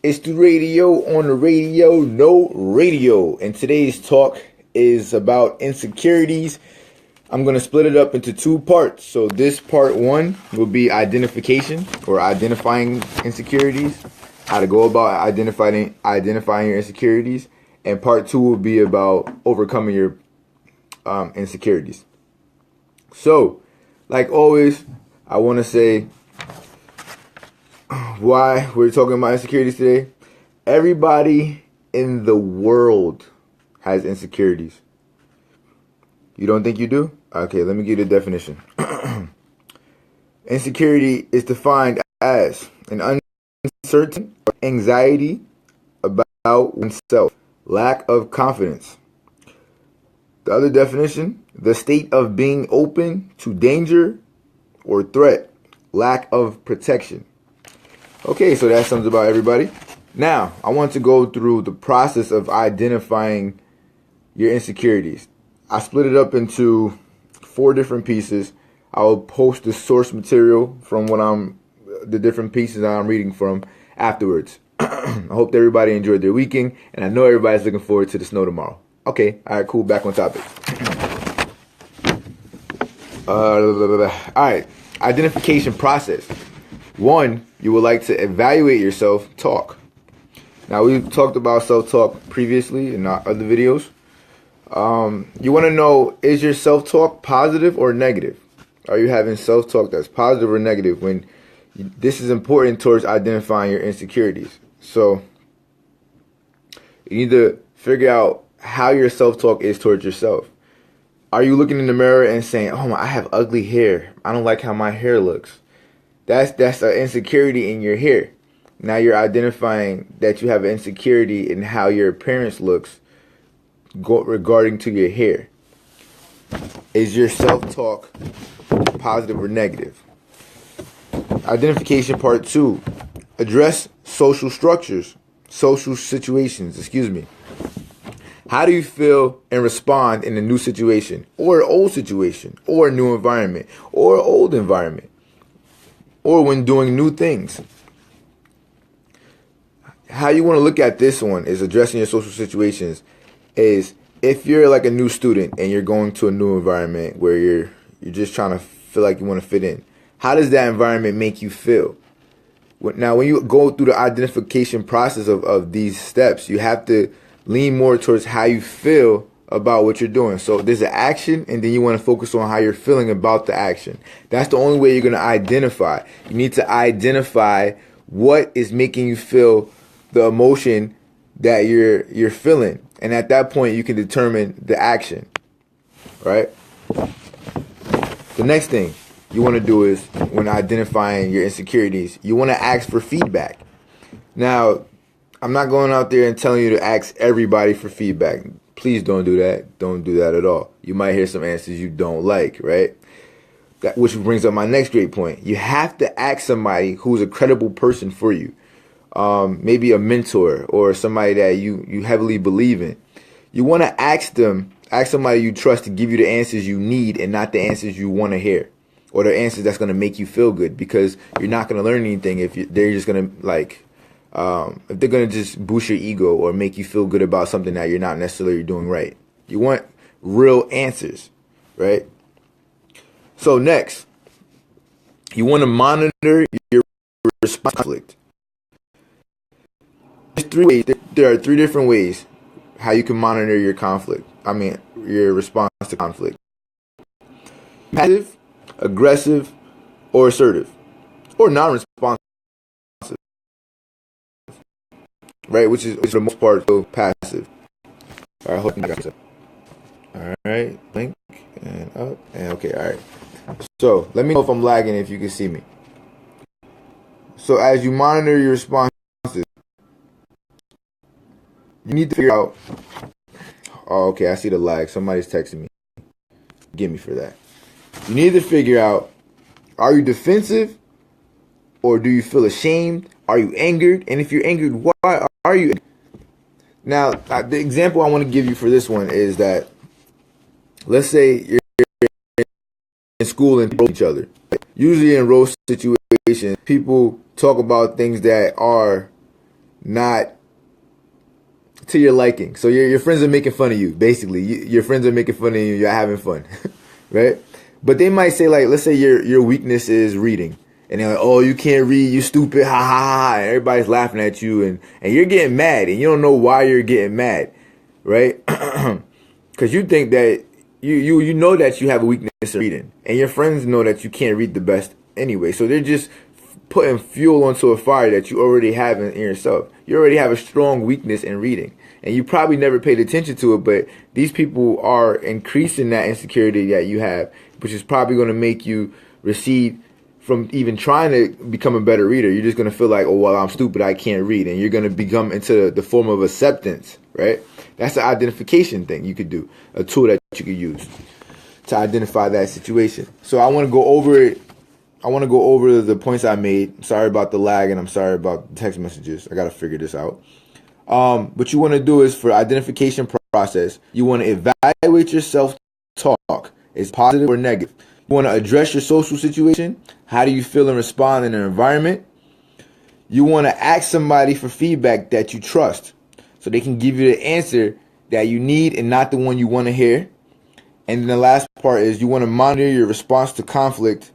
It's the radio on the radio, no radio. And today's talk is about insecurities. I'm going to split it up into two parts. So this part one will be identification or identifying insecurities, how to go about identifying your insecurities. And part two will be about overcoming your insecurities. So, like always, I want to say why we're talking about insecurities today. Everybody in the world has insecurities. You don't think you do? Okay, let me give you the definition. Insecurity is defined as an uncertain anxiety about oneself, lack of confidence. The other definition, the state of being open to danger or threat, lack of protection. Okay, so that sums about everybody. Now, I want to go through the process of identifying your insecurities. I split it up into 4 different pieces. I will post the source material from the different pieces that I'm reading from afterwards. I hope that everybody enjoyed their weekend, and I know everybody's looking forward to the snow tomorrow. Okay, all right, cool, back on topic. All right, identification process. 1, you would like to evaluate your self-talk. Now, we've talked about self-talk previously in our other videos. You want to know, is your self-talk positive or negative? Are you having self-talk that's positive or negative? This is important towards identifying your insecurities. So, you need to figure out how your self-talk is towards yourself. Are you looking in the mirror and saying, "Oh, I have ugly hair. I don't like how my hair looks"? That's an insecurity in your hair. Now you're identifying that you have an insecurity in how your appearance looks regarding to your hair. Is your self-talk positive or negative? Identification part 2. Address social situations, How do you feel and respond in a new situation, or an old situation, or a new environment, or an old environment, or when doing new things? How you want to look at this one is addressing your social situations is if you're like a new student and you're going to a new environment where you're just trying to feel like you want to fit in. How does that environment make you feel? Now, when you go through the identification process of these steps, you have to lean more towards how you feel about what you're doing. So there's an action, and then you want to focus on how you're feeling about the action. That's the only way you're going to identify. You need to identify what is making you feel the emotion that you're feeling. And at that point, you can determine the action, right? The next thing you want to do is, when identifying your insecurities, you want to ask for feedback. Now, I'm not going out there and telling you to ask everybody for feedback. Please don't do that. Don't do that at all. You might hear some answers you don't like, right? Which brings up my next great point. You have to ask somebody who's a credible person for you. Maybe a mentor or somebody that you heavily believe in. You want to ask somebody you trust to give you the answers you need and not the answers you want to hear, or the answers that's going to make you feel good, because you're not going to learn anything if they're just going to if they're going to just boost your ego or make you feel good about something that you're not necessarily doing right. You want real answers, right? So next, you want to monitor your response to conflict. There are 3 different ways how you can monitor your your response to conflict. Passive, aggressive, or assertive, or non-responsive, right? Which is for the most part so passive. All right, hope you got this. All right, blink and up and okay. All right. So let me know if I'm lagging, if you can see me. So as you monitor your responses, you need to figure out. Oh, okay, I see the lag. Somebody's texting me. Forgive me for that. You need to figure out, are you defensive, or do you feel ashamed? Are you angered? And if you're angered, why are you? Now, the example I want to give you for this one is that, let's say you're in school and roast each other. Usually in roast situations, people talk about things that are not to your liking. So your friends are making fun of you, basically. Your friends are making fun of you. You're having fun, right? But they might say, like, let's say your weakness is reading. And they're like, oh, you can't read, you stupid, ha ha ha. And everybody's laughing at you, and you're getting mad, and you don't know why you're getting mad, right? Because you think that you know that you have a weakness in reading, and your friends know that you can't read the best anyway. So they're just putting fuel onto a fire that you already have in yourself. You already have a strong weakness in reading, and you probably never paid attention to it, but these people are increasing that insecurity that you have, which is probably going to make you recede from even trying to become a better reader. You're just going to feel like, oh, well, I'm stupid, I can't read. And you're going to become into the form of acceptance, right? That's an identification thing you could do, a tool that you could use to identify that situation. So I want to go over it. I want to go over the points I made. Sorry about the lag, and I'm sorry about the text messages. I got to figure this out. What you want to do is, for identification process, you want to evaluate your self-talk. Is positive or negative? You want to address your social situation. How do you feel and respond in an environment? You want to ask somebody for feedback that you trust, so they can give you the answer that you need and not the one you want to hear. And then the last part is, you want to monitor your response to conflict.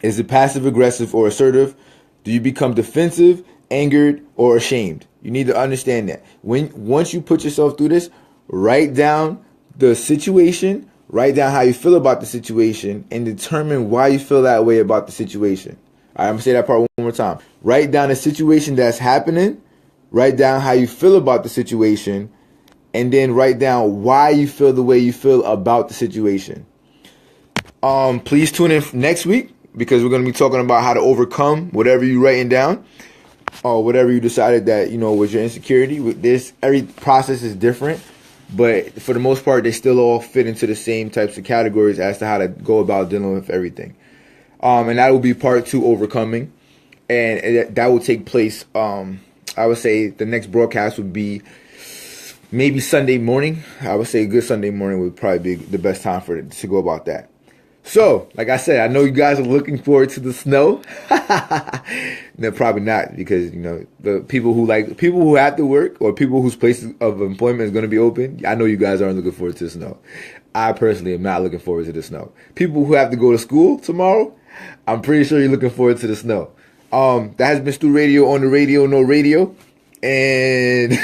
Is it passive aggressive or assertive? Do you become defensive, angered, or ashamed? You need to understand that. Once you put yourself through this, write down the situation, write down how you feel about the situation, and determine why you feel that way about the situation. All right, I'm going to say that part one more time. Write down the situation that's happening, write down how you feel about the situation, and then write down why you feel the way you feel about the situation. Please tune in next week, because we're going to be talking about how to overcome whatever you're writing down, or whatever you decided that, was your insecurity. With this, every process is different, but for the most part, they still all fit into the same types of categories as to how to go about dealing with everything. And that will be part 2, overcoming, and that will take place. I would say the next broadcast would be maybe Sunday morning. I would say a good Sunday morning would probably be the best time to go about that. So, like I said, I know you guys are looking forward to the snow. No, probably not, because the people who have to work, or people whose places of employment is going to be open. I know you guys aren't looking forward to the snow. I personally am not looking forward to the snow. People who have to go to school tomorrow, I'm pretty sure you're looking forward to the snow. That has been Stu Radio, on the radio, no radio, and.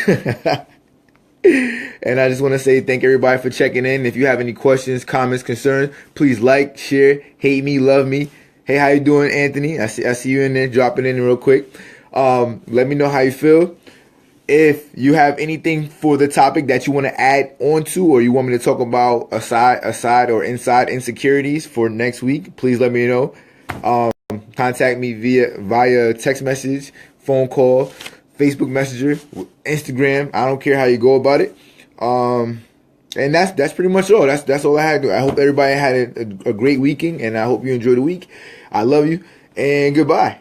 And I just want to say thank everybody for checking in. If you have any questions, comments, concerns, please like, share, hate me, love me. Hey, how you doing, Anthony? I see you in there, dropping in real quick. Let me know how you feel. If you have anything for the topic that you want to add onto, or you want me to talk about aside or inside insecurities for next week, please let me know. Contact me via text message, phone call, Facebook Messenger, Instagram. I don't care how you go about it. And that's pretty much all. That's all I had to do. I hope everybody had a great weekend, and I hope you enjoy the week. I love you, and goodbye.